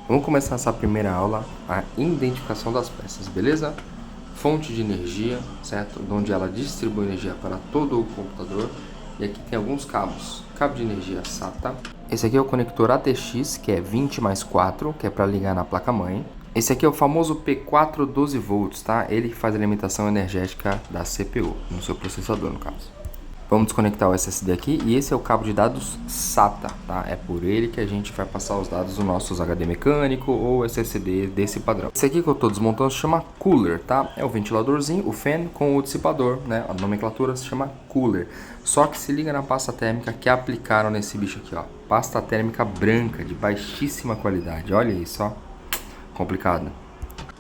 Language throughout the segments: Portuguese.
Vamos começar essa primeira aula, a identificação das peças, beleza? Fonte de energia, certo? Onde ela distribui energia para todo o computador. E aqui tem alguns cabos. Cabo de energia SATA. Esse aqui é o conector ATX, que é 20+4, que é para ligar na placa-mãe. Esse aqui é o famoso P4 12 volts, tá? Ele que faz a alimentação energética da CPU, no seu processador, no caso. Vamos desconectar o SSD aqui e esse é o cabo de dados SATA, tá? É por ele que a gente vai passar os dados do nossos HD mecânico ou SSD desse padrão. Esse aqui que eu estou desmontando se chama cooler, tá? É o ventiladorzinho, o fan com o dissipador, né? A nomenclatura se chama cooler. Só que se liga na pasta térmica que aplicaram nesse bicho aqui, ó. Pasta térmica branca de baixíssima qualidade. Olha isso, ó. Complicado.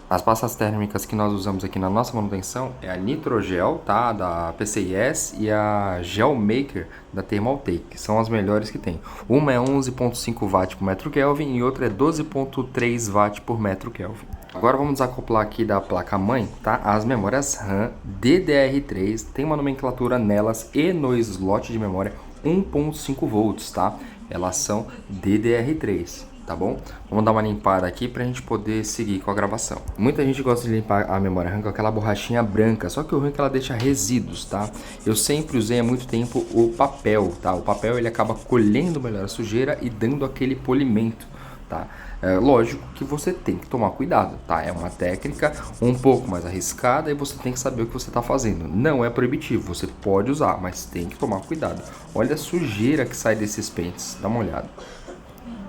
As pastas térmicas que nós usamos aqui na nossa manutenção é a Nitrogel, tá, da PCIS, e a Gelmaker da Thermaltake, que são as melhores que tem. Uma é 11.5 watt por metro Kelvin e outra é 12.3 watt por metro Kelvin. Agora vamos desacoplar aqui da placa-mãe, tá? As memórias RAM DDR3, tem uma nomenclatura nelas e no slot de memória 1.5 volts, tá? Elas são DDR3. Tá bom? Vamos dar uma limpada aqui pra gente poder seguir com a gravação. Muita gente gosta de limpar a memória RAM com aquela borrachinha branca, só que o ruim é que ela deixa resíduos, tá? Eu sempre usei há muito tempo o papel, tá? O papel ele acaba colhendo melhor a sujeira e dando aquele polimento, tá? É lógico que você tem que tomar cuidado, tá? É uma técnica um pouco mais arriscada e você tem que saber o que você está fazendo. Não é proibitivo, você pode usar, mas tem que tomar cuidado. Olha a sujeira que sai desses pentes, dá uma olhada.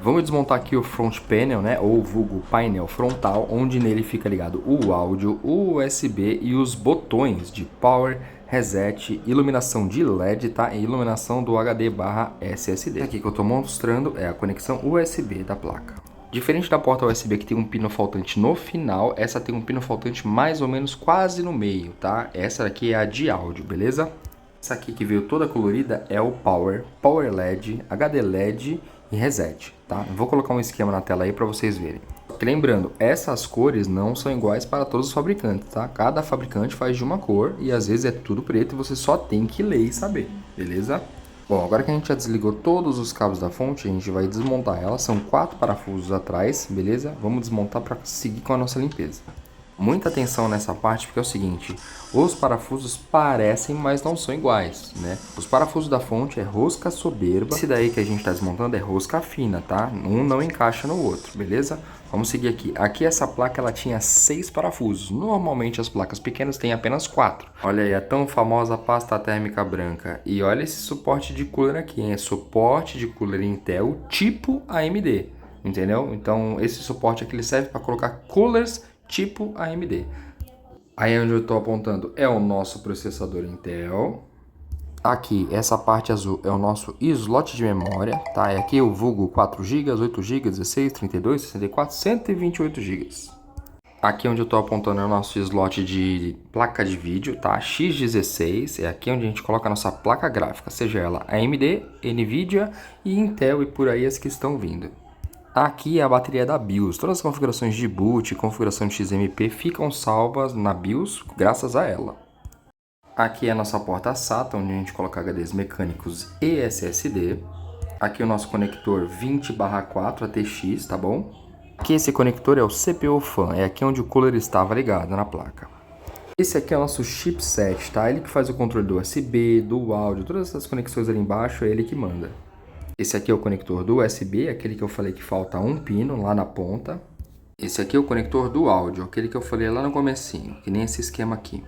Vamos desmontar aqui o front panel, né, ou vulgo painel frontal, onde nele fica ligado o áudio, o USB e os botões de power, reset, iluminação de LED, tá, e iluminação do HD/SSD. Aqui que eu estou mostrando é a conexão USB da placa. Diferente da porta USB que tem um pino faltante no final, essa tem um pino faltante mais ou menos quase no meio, tá? Essa aqui é a de áudio, beleza? Essa aqui que veio toda colorida é o Power, Power LED, HD LED e Reset, tá? Eu vou colocar um esquema na tela aí para vocês verem. Lembrando, essas cores não são iguais para todos os fabricantes, tá? Cada fabricante faz de uma cor e às vezes é tudo preto e você só tem que ler e saber, beleza? Bom, agora que a gente já desligou todos os cabos da fonte, a gente vai desmontar ela. São 4 parafusos atrás, beleza? Vamos desmontar para seguir com a nossa limpeza. Muita atenção nessa parte porque é o seguinte, os parafusos parecem, mas não são iguais, né? Os parafusos da fonte é rosca soberba, esse daí que a gente está desmontando é rosca fina, tá? Um não encaixa no outro, beleza? Vamos seguir aqui. Aqui essa placa ela tinha 6 parafusos, normalmente as placas pequenas têm apenas 4. Olha aí, a tão famosa pasta térmica branca. E olha esse suporte de cooler aqui, hein? É suporte de cooler Intel tipo AMD, entendeu? Então esse suporte aqui ele serve para colocar coolers tipo AMD. Aí onde eu estou apontando é o nosso processador Intel. Aqui, essa parte azul é o nosso slot de memória, tá? E aqui o vulgo 4 GB, 8 GB, 16, 32, 64, 128 GB. Aqui onde eu estou apontando é o nosso slot de placa de vídeo, tá? X16, é aqui onde a gente coloca a nossa placa gráfica, seja ela AMD, Nvidia e Intel e por aí as que estão vindo. Aqui é a bateria da BIOS. Todas as configurações de boot e configuração de XMP ficam salvas na BIOS graças a ela. Aqui é a nossa porta SATA, onde a gente coloca HDs mecânicos e SSD. Aqui é o nosso conector 20/4 ATX, tá bom? Aqui esse conector é o CPU fan, é aqui onde o cooler estava ligado na placa. Esse aqui é o nosso chipset, tá? Ele que faz o controle do USB, do áudio, todas essas conexões ali embaixo é ele que manda. Esse aqui é o conector do USB, aquele que eu falei que falta um pino lá na ponta. Esse aqui é o conector do áudio, aquele que eu falei lá no comecinho, que nem esse esquema aqui.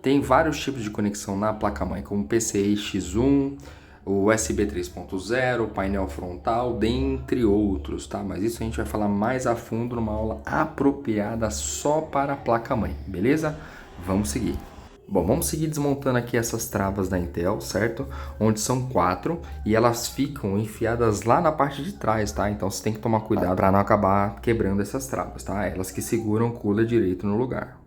Tem vários tipos de conexão na placa-mãe, como PCI X1, o USB 3.0, painel frontal, dentre outros, tá? Mas isso a gente vai falar mais a fundo numa aula apropriada só para a placa-mãe, beleza? Vamos seguir. Bom, vamos seguir desmontando aqui essas travas da Intel, certo? Onde são 4 e elas ficam enfiadas lá na parte de trás, tá? Então você tem que tomar cuidado para não acabar quebrando essas travas, tá? Elas que seguram o cooler direito no lugar.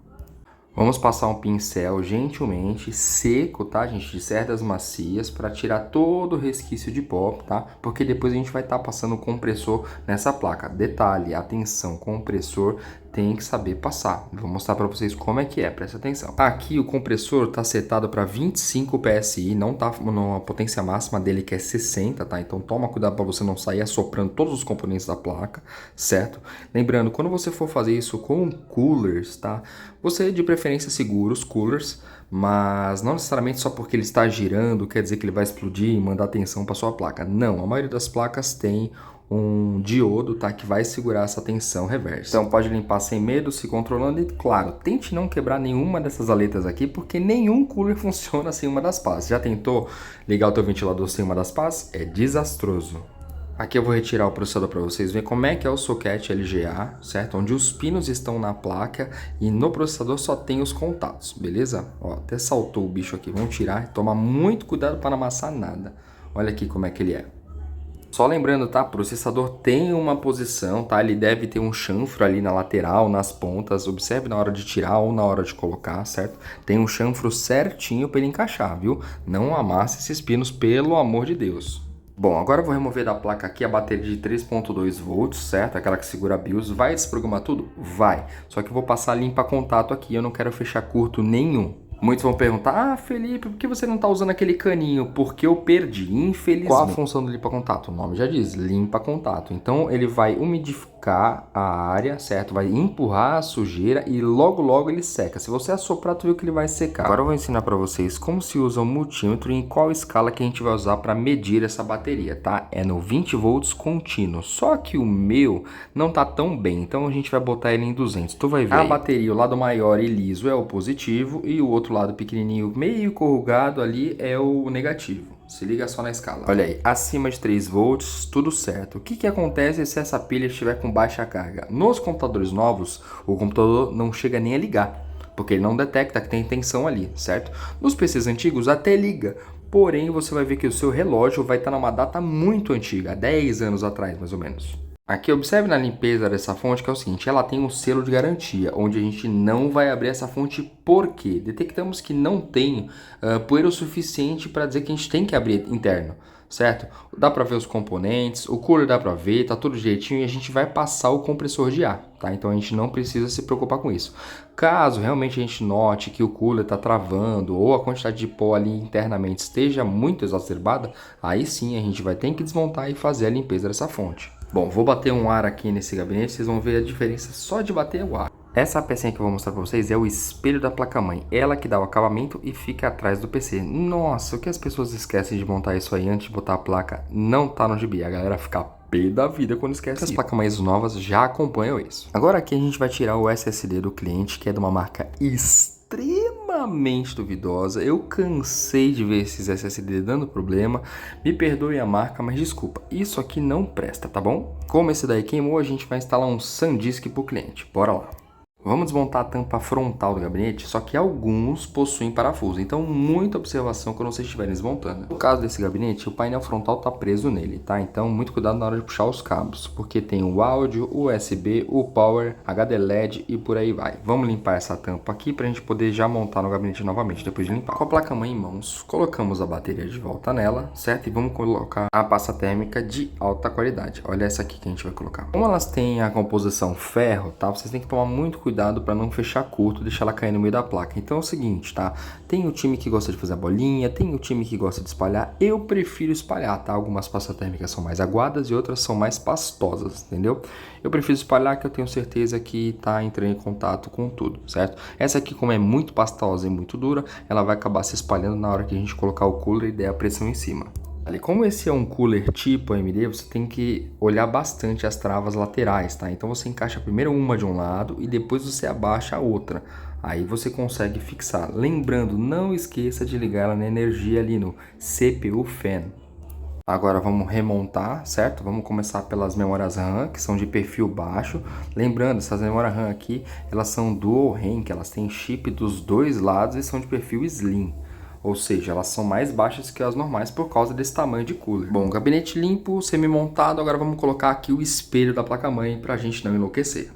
Vamos passar um pincel gentilmente, seco, tá, gente? De cerdas macias, para tirar todo o resquício de pó, tá? Porque depois a gente vai estar passando o compressor nessa placa. Detalhe, atenção, compressor tem que saber passar. Vou mostrar para vocês como é que é, presta atenção. Aqui o compressor tá setado para 25 PSI, não tá na potência máxima dele que é 60, tá? Então toma cuidado para você não sair assoprando todos os componentes da placa, certo? Lembrando, quando você for fazer isso com coolers, tá? Você de preferência segura os coolers, mas não necessariamente só porque ele está girando quer dizer que ele vai explodir e mandar tensão para sua placa. Não, a maioria das placas tem um diodo, tá, que vai segurar essa tensão reversa. Então pode limpar sem medo, se controlando e, claro, tente não quebrar nenhuma dessas aletas aqui, porque nenhum cooler funciona sem uma das pás. Já tentou ligar o teu ventilador sem uma das pás? É desastroso. Aqui eu vou retirar o processador para vocês verem como é que é o socket LGA, certo? Onde os pinos estão na placa e no processador só tem os contatos, beleza? Ó, até saltou o bicho aqui, vamos tirar e tomar muito cuidado para não amassar nada. Olha aqui como é que ele é. Só lembrando, tá? O processador tem uma posição, tá? Ele deve ter um chanfro ali na lateral, nas pontas. Observe na hora de tirar ou na hora de colocar, certo? Tem um chanfro certinho para ele encaixar, viu? Não amasse esses pinos, pelo amor de Deus. Bom, agora eu vou remover da placa aqui a bateria de 3.2 volts, certo? Aquela que segura a BIOS. Vai desprogramar tudo? Vai. Só que eu vou passar limpa contato aqui, eu não quero fechar curto nenhum. Muitos vão perguntar, Felipe, por que você não está usando aquele caninho? Porque eu perdi, infelizmente. Qual a função do limpa-contato? O nome já diz, limpa-contato. Então ele vai umidificar a área, certo? Vai empurrar a sujeira e logo logo ele seca. Se você assoprar, tu viu que ele vai secar. Agora eu vou ensinar para vocês como se usa o multímetro e em qual escala que a gente vai usar para medir essa bateria, tá? É no 20 volts contínuo. Só que o meu não tá tão bem, então a gente vai botar ele em 200. Tu vai ver a bateria, o lado maior e liso é o positivo e o outro lado pequenininho, meio corrugado ali, é o negativo. Se liga só na escala. Olha aí, acima de 3 volts, tudo certo. O que acontece se essa pilha estiver com baixa carga? Nos computadores novos, o computador não chega nem a ligar, porque ele não detecta que tem tensão ali, certo? Nos PCs antigos até liga, porém você vai ver que o seu relógio vai estar numa data muito antiga, 10 anos atrás mais ou menos. Aqui, observe na limpeza dessa fonte que é o seguinte, ela tem um selo de garantia, onde a gente não vai abrir essa fonte porque detectamos que não tem poeira o suficiente para dizer que a gente tem que abrir interno, certo? Dá para ver os componentes, o cooler dá para ver, tá tudo direitinho e a gente vai passar o compressor de ar, tá? Então a gente não precisa se preocupar com isso. Caso realmente a gente note que o cooler está travando ou a quantidade de pó ali internamente esteja muito exacerbada, aí sim a gente vai ter que desmontar e fazer a limpeza dessa fonte. Bom, vou bater um ar aqui nesse gabinete, vocês vão ver a diferença só de bater o ar. Essa pecinha que eu vou mostrar para vocês é o espelho da placa-mãe. Ela que dá o acabamento e fica atrás do PC. Nossa, o que as pessoas esquecem de montar isso aí antes de botar a placa não tá no gibi. A galera fica pé da vida quando esquece. As placas-mães novas já acompanham isso. Agora aqui a gente vai tirar o SSD do cliente, que é de uma marca extremamente duvidosa. Eu cansei de ver esses SSD dando problema. Me perdoe a marca, mas desculpa, isso aqui não presta, tá bom? Como esse daí queimou, a gente vai instalar um SanDisk pro cliente. Bora lá. Vamos desmontar a tampa frontal do gabinete, só que alguns possuem parafuso, então muita observação quando vocês estiverem desmontando. No caso desse gabinete, o painel frontal está preso nele, tá? Então muito cuidado na hora de puxar os cabos, porque tem o áudio, o USB, o power, HD LED e por aí vai. Vamos limpar essa tampa aqui para a gente poder já montar no gabinete novamente depois de limpar. Com a placa-mãe em mãos, colocamos a bateria de volta nela, certo? E vamos colocar a pasta térmica de alta qualidade. Olha essa aqui que a gente vai colocar. Como elas têm a composição ferro, tá? Vocês têm que tomar muito cuidado para não fechar curto, deixar ela cair no meio da placa. Então é o seguinte, tá? Tem o time que gosta de fazer a bolinha, tem o time que gosta de espalhar. Eu prefiro espalhar, tá? Algumas pastas térmicas são mais aguadas e outras são mais pastosas, entendeu? Eu prefiro espalhar, que eu tenho certeza que tá entrando em contato com tudo, certo? Essa aqui, como é muito pastosa e muito dura, ela vai acabar se espalhando na hora que a gente colocar o cooler e der a pressão em cima. Como esse é um cooler tipo AMD, você tem que olhar bastante as travas laterais, tá? Então você encaixa primeiro uma de um lado e depois você abaixa a outra. Aí você consegue fixar. Lembrando, não esqueça de ligar ela na energia ali no CPU Fan. Agora vamos remontar, certo? Vamos começar pelas memórias RAM, que são de perfil baixo. Lembrando, essas memórias RAM aqui, elas são dual RAM, que elas têm chip dos dois lados e são de perfil Slim. Ou seja, elas são mais baixas que as normais por causa desse tamanho de cooler. Bom, gabinete limpo, semi-montado, agora vamos colocar aqui o espelho da placa-mãe para a gente não enlouquecer.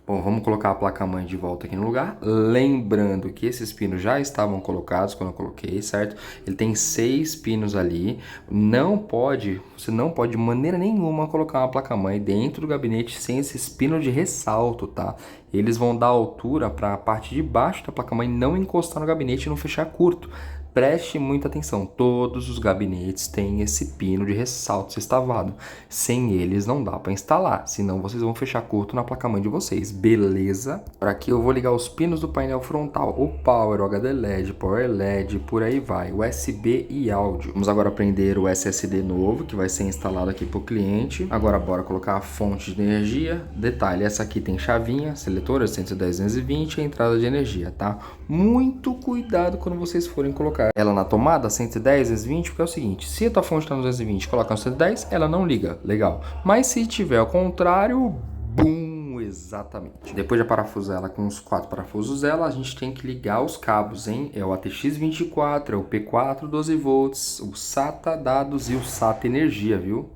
Bom, vamos colocar a placa-mãe de volta aqui no lugar. Lembrando que esses pinos já estavam colocados quando eu coloquei, certo? Ele tem 6 pinos ali. Você não pode de maneira nenhuma colocar uma placa-mãe dentro do gabinete sem esses pinos de ressalto, tá? Eles vão dar altura para a parte de baixo da placa-mãe não encostar no gabinete e não fechar curto. Preste muita atenção, todos os gabinetes têm esse pino de ressalto sextavado. Sem eles não dá para instalar, senão vocês vão fechar curto na placa-mãe de vocês, beleza? Para aqui eu vou ligar os pinos do painel frontal, o Power, o HD LED, Power LED, por aí vai, USB e áudio. Vamos agora prender o SSD novo, que vai ser instalado aqui para o cliente. Agora bora colocar a fonte de energia. Detalhe, essa aqui tem chavinha, seletora 110, 220 e a entrada de energia, tá? Muito cuidado quando vocês forem colocar ela na tomada 110, 220, porque é o seguinte, se a tua fonte está no 220 e colocar no 110, ela não liga, legal. Mas se tiver ao contrário, bum, exatamente. Depois de parafusar ela com os 4 parafusos dela, a gente tem que ligar os cabos, hein? É o ATX24, é o P4 12 volts, o SATA dados e o SATA energia, viu?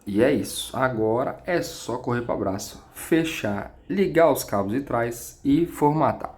E é isso. Agora é só correr para o abraço, fechar, ligar os cabos de trás e formatar.